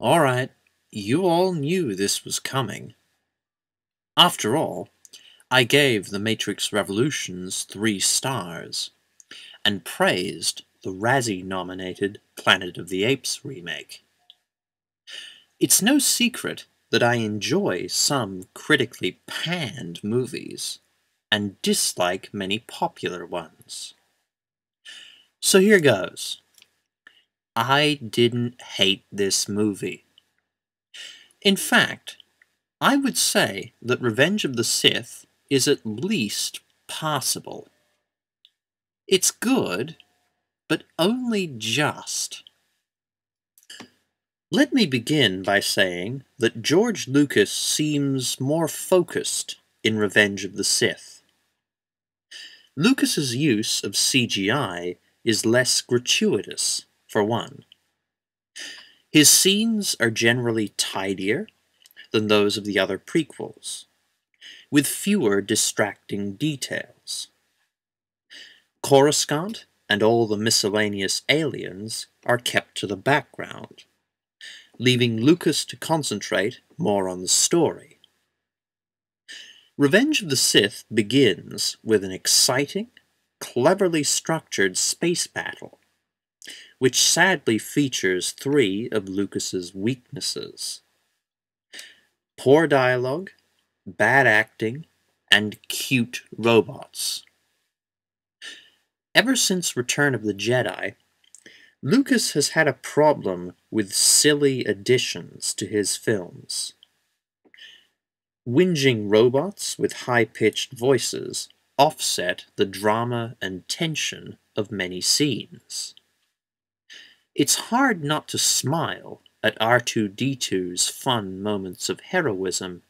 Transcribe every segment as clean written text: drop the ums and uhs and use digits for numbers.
Alright, you all knew this was coming. After all, I gave The Matrix Revolutions 3 stars, and praised the Razzie-nominated Planet of the Apes remake. It's no secret that I enjoy some critically panned movies, and dislike many popular ones. So here goes. I didn't hate this movie. In fact, I would say that Revenge of the Sith is at least passable. It's good, but only just. Let me begin by saying that George Lucas seems more focused in Revenge of the Sith. Lucas's use of CGI is less gratuitous, for one. His scenes are generally tidier than those of the other prequels, with fewer distracting details. Coruscant and all the miscellaneous aliens are kept to the background, leaving Lucas to concentrate more on the story. Revenge of the Sith begins with an exciting, cleverly structured space battle, which sadly features 3 of Lucas's weaknesses: poor dialogue, bad acting, and cute robots. Ever since Return of the Jedi, Lucas has had a problem with silly additions to his films. Whinging robots with high-pitched voices offset the drama and tension of many scenes. It's hard not to smile at R2-D2's fun moments of heroism,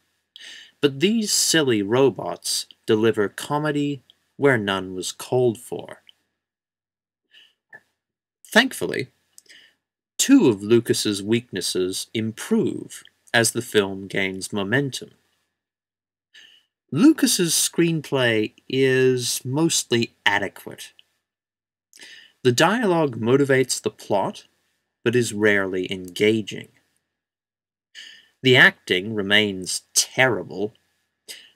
but these silly robots deliver comedy where none was called for. Thankfully, 2 of Lucas's weaknesses improve as the film gains momentum. Lucas's screenplay is mostly adequate. The dialogue motivates the plot, but is rarely engaging. The acting remains terrible,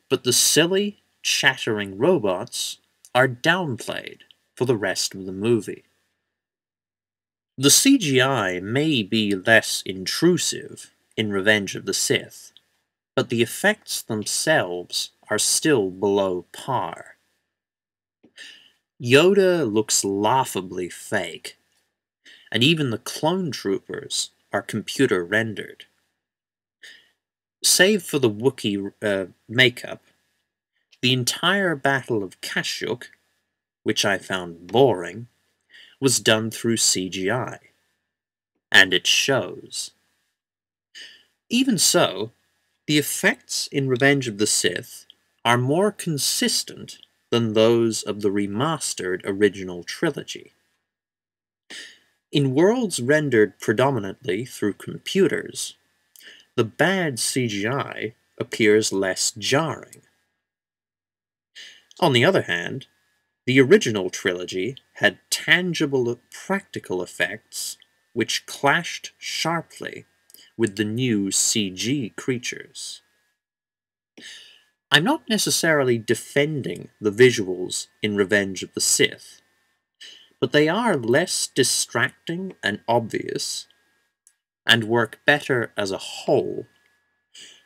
but the silly, chattering robots are downplayed for the rest of the movie. The CGI may be less intrusive in Revenge of the Sith, but the effects themselves are still below par. Yoda looks laughably fake, and even the clone troopers are computer rendered. Save for the Wookiee makeup, the entire Battle of Kashyyyk, which I found boring, was done through CGI, and it shows. Even so, the effects in Revenge of the Sith are more consistent than those of the remastered original trilogy. In worlds rendered predominantly through computers, the bad CGI appears less jarring. On the other hand, the original trilogy had tangible practical effects which clashed sharply with the new CG creatures. I'm not necessarily defending the visuals in Revenge of the Sith, but they are less distracting and obvious, and work better as a whole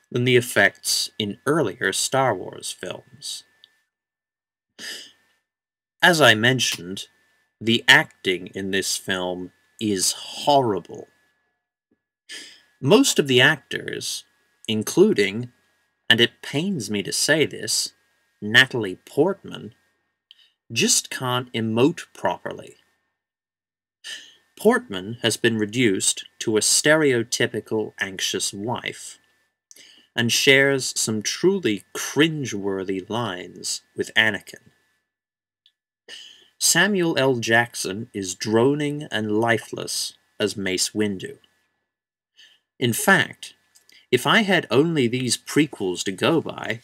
than the effects in earlier Star Wars films. As I mentioned, the acting in this film is horrible. Most of the actors, including, and it pains me to say this, Natalie Portman, just can't emote properly. Portman has been reduced to a stereotypical anxious wife, and shares some truly cringe-worthy lines with Anakin. Samuel L. Jackson is droning and lifeless as Mace Windu. In fact, if I had only these prequels to go by,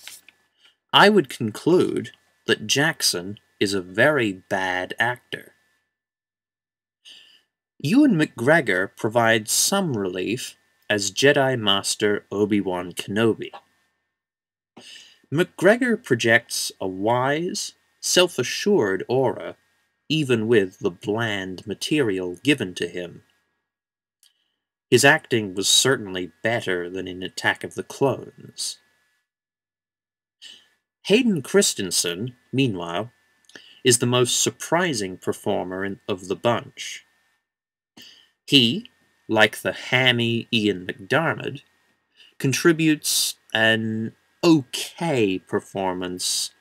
I would conclude that Jackson is a very bad actor. Ewan McGregor provides some relief as Jedi Master Obi-Wan Kenobi. McGregor projects a wise, self-assured aura, even with the bland material given to him. His acting was certainly better than in Attack of the Clones. Hayden Christensen, meanwhile, is the most surprising performer of the bunch. He, like the hammy Ian McDiarmid, contributes an okay performance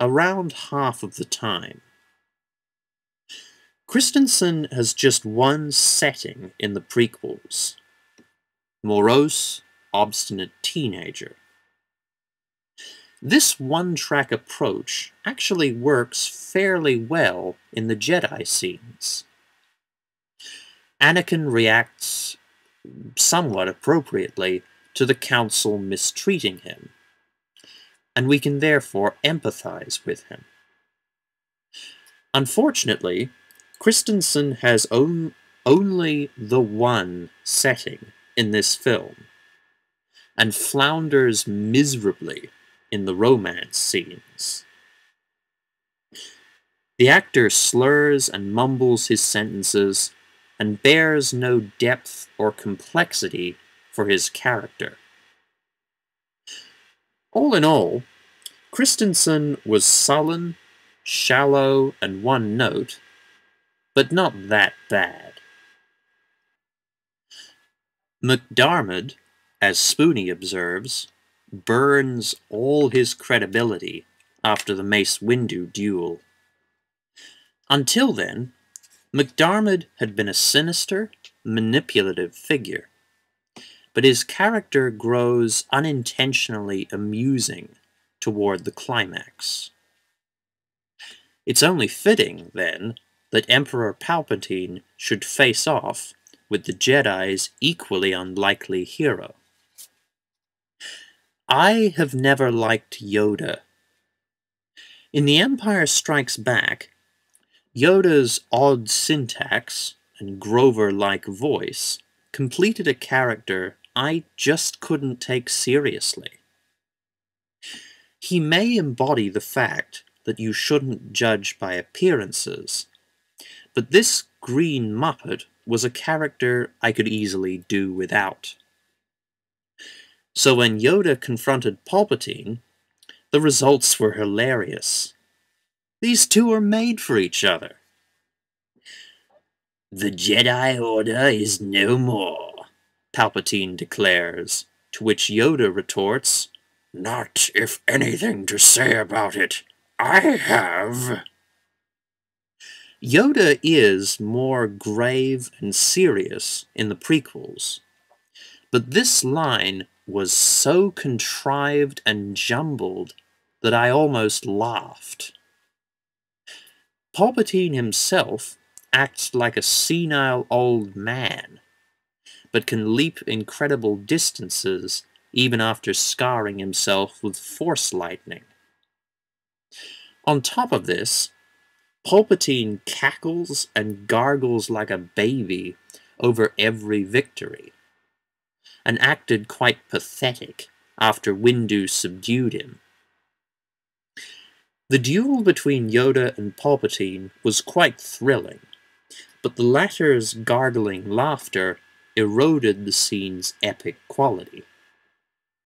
around half of the time. Christensen has just one setting in the prequels: morose, obstinate teenager. This one-track approach actually works fairly well in the Jedi scenes. Anakin reacts somewhat appropriately to the Council mistreating him, and we can therefore empathize with him. Unfortunately, Christensen has only the one setting in this film, and flounders miserably in the romance scenes. The actor slurs and mumbles his sentences and bears no depth or complexity for his character. All in all, Christensen was sullen, shallow, and one-note, but not that bad. McDiarmid, as Spoonie observes, burns all his credibility after the Mace Windu duel. Until then, McDiarmid had been a sinister, manipulative figure, but his character grows unintentionally amusing toward the climax. It's only fitting, then, that Emperor Palpatine should face off with the Jedi's equally unlikely hero. I have never liked Yoda. In The Empire Strikes Back, Yoda's odd syntax and Grover-like voice completed a character I just couldn't take seriously. He may embody the fact that you shouldn't judge by appearances, but this green Muppet was a character I could easily do without. So when Yoda confronted Palpatine, the results were hilarious. These two are made for each other. "The Jedi Order is no more," Palpatine declares, to which Yoda retorts, "Not if anything to say about it. I have." Yoda is more grave and serious in the prequels, but this line was so contrived and jumbled that I almost laughed. Palpatine himself acts like a senile old man, but can leap incredible distances even after scarring himself with force lightning. On top of this, Palpatine cackles and gargles like a baby over every victory, and acted quite pathetic after Windu subdued him. The duel between Yoda and Palpatine was quite thrilling, but the latter's gargling laughter eroded the scene's epic quality.